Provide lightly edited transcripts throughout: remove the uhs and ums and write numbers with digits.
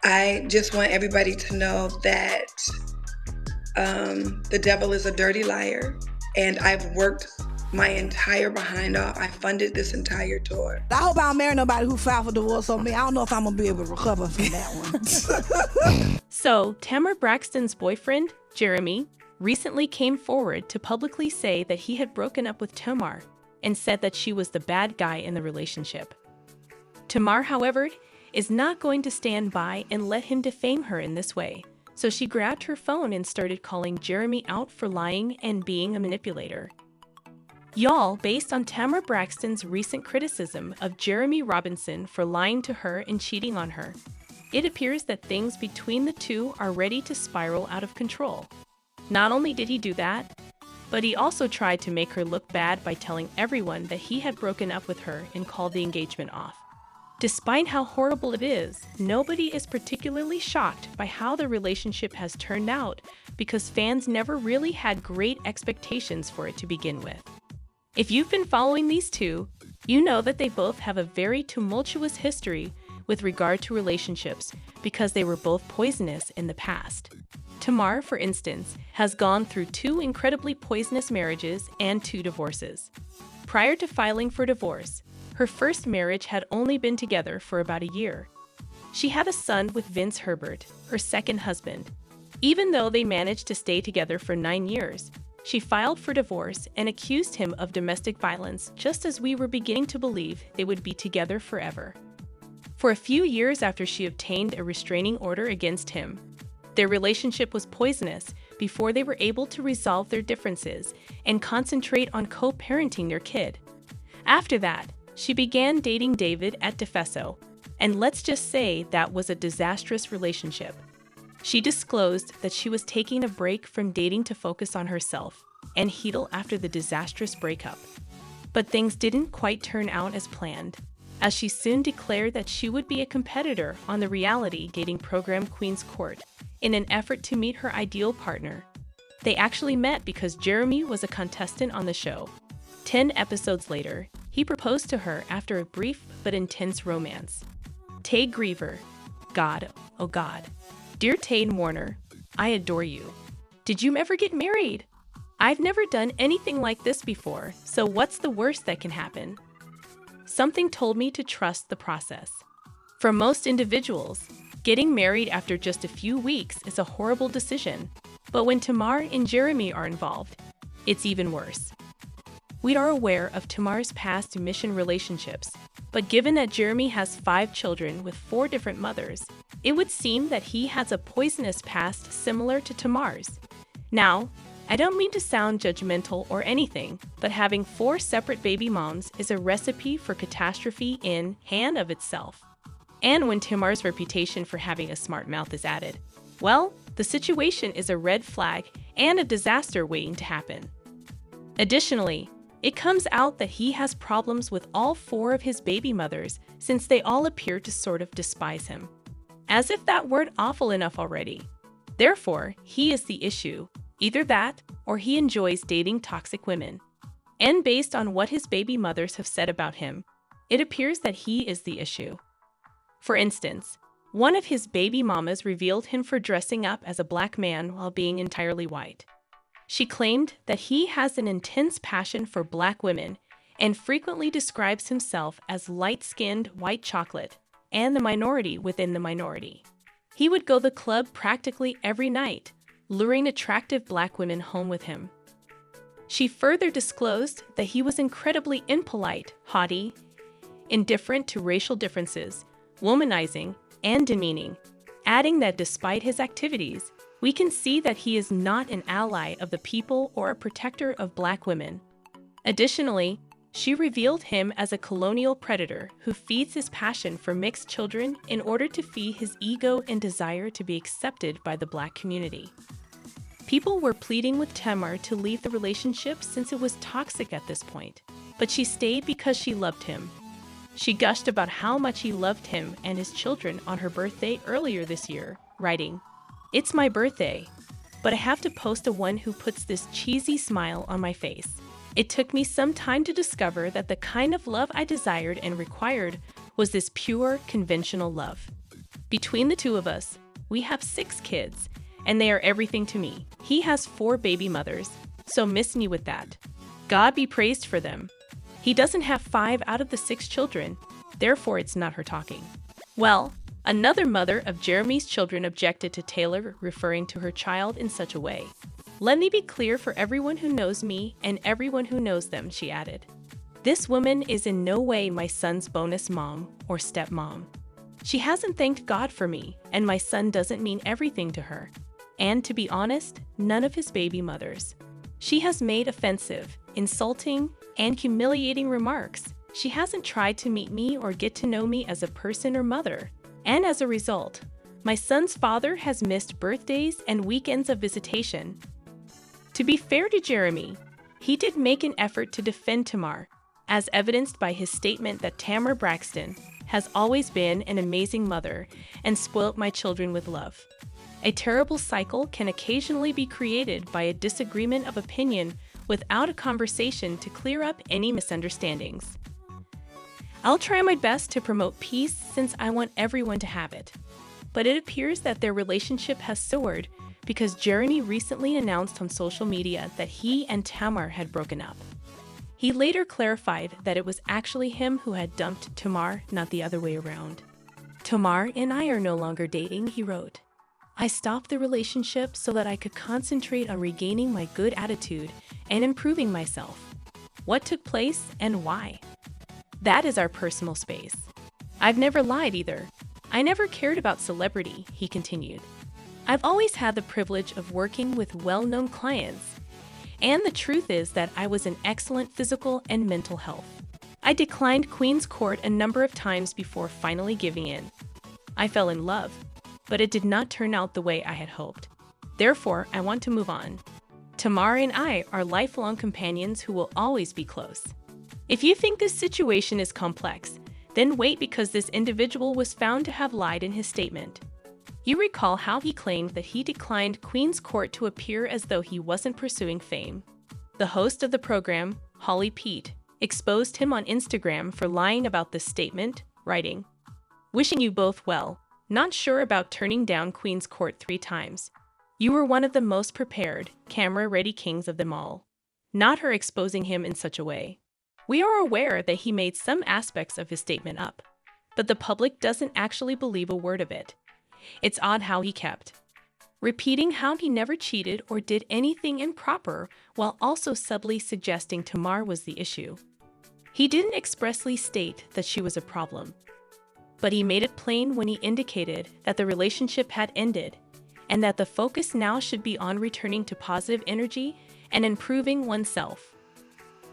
I just want everybody to know that the devil is a dirty liar, and I've worked my entire behind off. I funded this entire tour. I hope I don't marry nobody who filed for divorce on me. I don't know if I'm going to be able to recover from that one. So, Tamar Braxton's boyfriend, Jeremy, recently came forward to publicly say that he had broken up with Tamar and said that she was the bad guy in the relationship. Tamar, however, is not going to stand by and let him defame her in this way. So she grabbed her phone and started calling Jeremy out for lying and being a manipulator. Y'all, based on Tamar Braxton's recent criticism of Jeremy Robinson for lying to her and cheating on her, it appears that things between the two are ready to spiral out of control. Not only did he do that, but he also tried to make her look bad by telling everyone that he had broken up with her and called the engagement off. Despite how horrible it is, nobody is particularly shocked by how the relationship has turned out because fans never really had great expectations for it to begin with. If you've been following these two, you know that they both have a very tumultuous history with regard to relationships because they were both poisonous in the past. Tamar, for instance, has gone through 2 incredibly poisonous marriages and 2 divorces. Prior to filing for divorce, her first marriage had only been together for about a year. She had a son with Vince Herbert, her second husband. Even though they managed to stay together for 9 years, she filed for divorce and accused him of domestic violence just as we were beginning to believe they would be together forever. For a few years after she obtained a restraining order against him, their relationship was poisonous before they were able to resolve their differences and concentrate on co-parenting their kid. After that, she began dating David at defame, and let's just say that was a disastrous relationship. She disclosed that she was taking a break from dating to focus on herself and heal after the disastrous breakup. But things didn't quite turn out as planned, as she soon declared that she would be a competitor on the reality dating program Queen's Court in an effort to meet her ideal partner. They actually met because Jeremy was a contestant on the show. 10 episodes later, he proposed to her after a brief but intense romance. Tay Griever, God, oh God. Dear Tane Warner, I adore you. Did you ever get married? I've never done anything like this before, so what's the worst that can happen? Something told me to trust the process. For most individuals, getting married after just a few weeks is a horrible decision, but when Tamar and Jeremy are involved, it's even worse. We are aware of Tamar's past mission relationships, but given that Jeremy has 5 children with 4 different mothers, it would seem that he has a poisonous past similar to Tamar's. Now, I don't mean to sound judgmental or anything, but having 4 separate baby moms is a recipe for catastrophe in and of itself. And when Tamar's reputation for having a smart mouth is added, well, the situation is a red flag and a disaster waiting to happen. Additionally, it comes out that he has problems with all 4 of his baby mothers since they all appear to sort of despise him. As if that weren't awful enough already. Therefore, he is the issue. Either that, or he enjoys dating toxic women. And based on what his baby mothers have said about him, it appears that he is the issue. For instance, one of his baby mamas revealed him for dressing up as a black man while being entirely white. She claimed that he has an intense passion for black women and frequently describes himself as light-skinned white chocolate and the minority within the minority. He would go to the club practically every night, luring attractive black women home with him. She further disclosed that he was incredibly impolite, haughty, indifferent to racial differences, womanizing, and demeaning, adding that despite his activities, we can see that he is not an ally of the people or a protector of black women. Additionally, she revealed him as a colonial predator who feeds his passion for mixed children in order to feed his ego and desire to be accepted by the black community. People were pleading with Tamar to leave the relationship since it was toxic at this point, but she stayed because she loved him. She gushed about how much he loved him and his children on her birthday earlier this year, writing, "It's my birthday, but I have to post a one who puts this cheesy smile on my face. It took me some time to discover that the kind of love I desired and required was this pure, conventional love." Between the two of us, we have 6 kids, and they are everything to me. He has 4 baby mothers, so miss me with that. God be praised for them. He doesn't have 5 out of the 6 children, therefore it's not her talking. Well, another mother of Jeremy's children objected to Taylor referring to her child in such a way. Let me be clear for everyone who knows me and everyone who knows them, she added. This woman is in no way my son's bonus mom or stepmom. She hasn't thanked God for me, and my son doesn't mean everything to her. And to be honest, none of his baby mothers. She has made offensive, insulting, and humiliating remarks. She hasn't tried to meet me or get to know me as a person or mother. And as a result, my son's father has missed birthdays and weekends of visitation. To be fair to Jeremy, he did make an effort to defend Tamar, as evidenced by his statement that Tamar Braxton has always been an amazing mother and spoilt my children with love. A terrible cycle can occasionally be created by a disagreement of opinion without a conversation to clear up any misunderstandings. I'll try my best to promote peace since I want everyone to have it. But it appears that their relationship has soured because Jeremy recently announced on social media that he and Tamar had broken up. He later clarified that it was actually him who had dumped Tamar, not the other way around. Tamar and I are no longer dating, he wrote. I stopped the relationship so that I could concentrate on regaining my good attitude and improving myself. What took place and why? That is our personal space. I've never lied either. I never cared about celebrity, he continued. I've always had the privilege of working with well-known clients. And the truth is that I was in excellent physical and mental health. I declined Queen's Court a number of times before finally giving in. I fell in love, but it did not turn out the way I had hoped. Therefore, I want to move on. Tamar and I are lifelong companions who will always be close. If you think this situation is complex, then wait because this individual was found to have lied in his statement. You recall how he claimed that he declined Queen's Court to appear as though he wasn't pursuing fame. The host of the program, Holly Pete, exposed him on Instagram for lying about this statement, writing, "Wishing you both well. Not sure about turning down Queen's Court 3 times. You were one of the most prepared, camera-ready kings of them all." Not her exposing him in such a way. We are aware that he made some aspects of his statement up, but the public doesn't actually believe a word of it. It's odd how he kept repeating how he never cheated or did anything improper while also subtly suggesting Tamar was the issue. He didn't expressly state that she was a problem, but he made it plain when he indicated that the relationship had ended and that the focus now should be on returning to positive energy and improving oneself.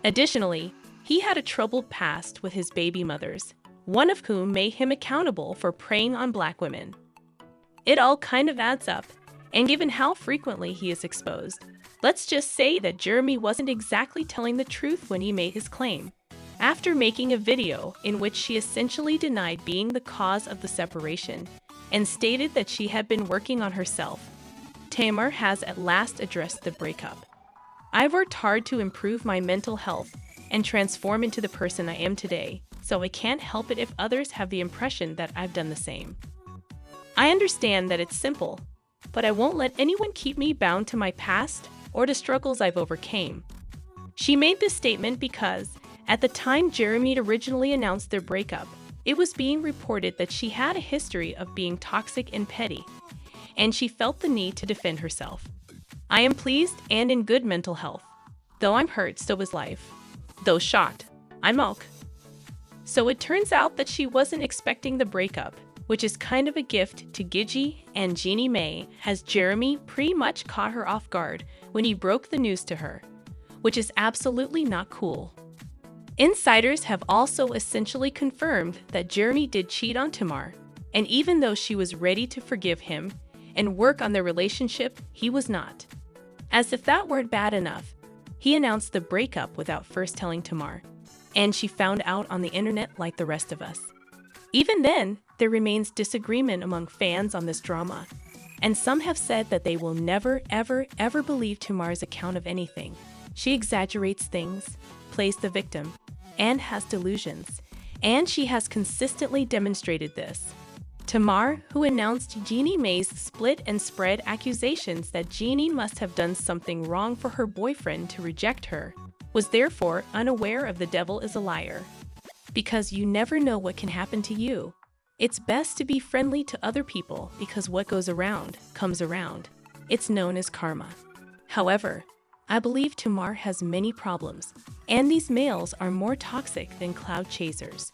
Additionally, he had a troubled past with his baby mothers, one of whom made him accountable for preying on Black women. It all kind of adds up, and given how frequently he is exposed, let's just say that Jeremy wasn't exactly telling the truth when he made his claim. After making a video in which she essentially denied being the cause of the separation and stated that she had been working on herself, Tamar has at last addressed the breakup. I've worked hard to improve my mental health and transform into the person I am today, so I can't help it if others have the impression that I've done the same. I understand that it's simple, but I won't let anyone keep me bound to my past or the struggles I've overcame. She made this statement because, at the time Jeremy originally announced their breakup, it was being reported that she had a history of being toxic and petty, and she felt the need to defend herself. I am pleased and in good mental health. Though I'm hurt, so is life. Though shocked, I'm ok. So it turns out that she wasn't expecting the breakup, which is kind of a gift to Gigi and Jeannie Mae, as Jeremy pretty much caught her off guard when he broke the news to her, which is absolutely not cool. Insiders have also essentially confirmed that Jeremy did cheat on Tamar, and even though she was ready to forgive him and work on their relationship, he was not. As if that weren't bad enough, he announced the breakup without first telling Tamar, and she found out on the internet like the rest of us. Even then, there remains disagreement among fans on this drama, and some have said that they will never, ever believe Tamar's account of anything. She exaggerates things, plays the victim, and has delusions, and she has consistently demonstrated this. Tamar, who announced Jeannie Mae's split and spread accusations that Jeannie must have done something wrong for her boyfriend to reject her, was therefore unaware of the devil is a liar. Because you never know what can happen to you. It's best to be friendly to other people because what goes around comes around. It's known as karma. However, I believe Tamar has many problems, and these males are more toxic than cloud chasers.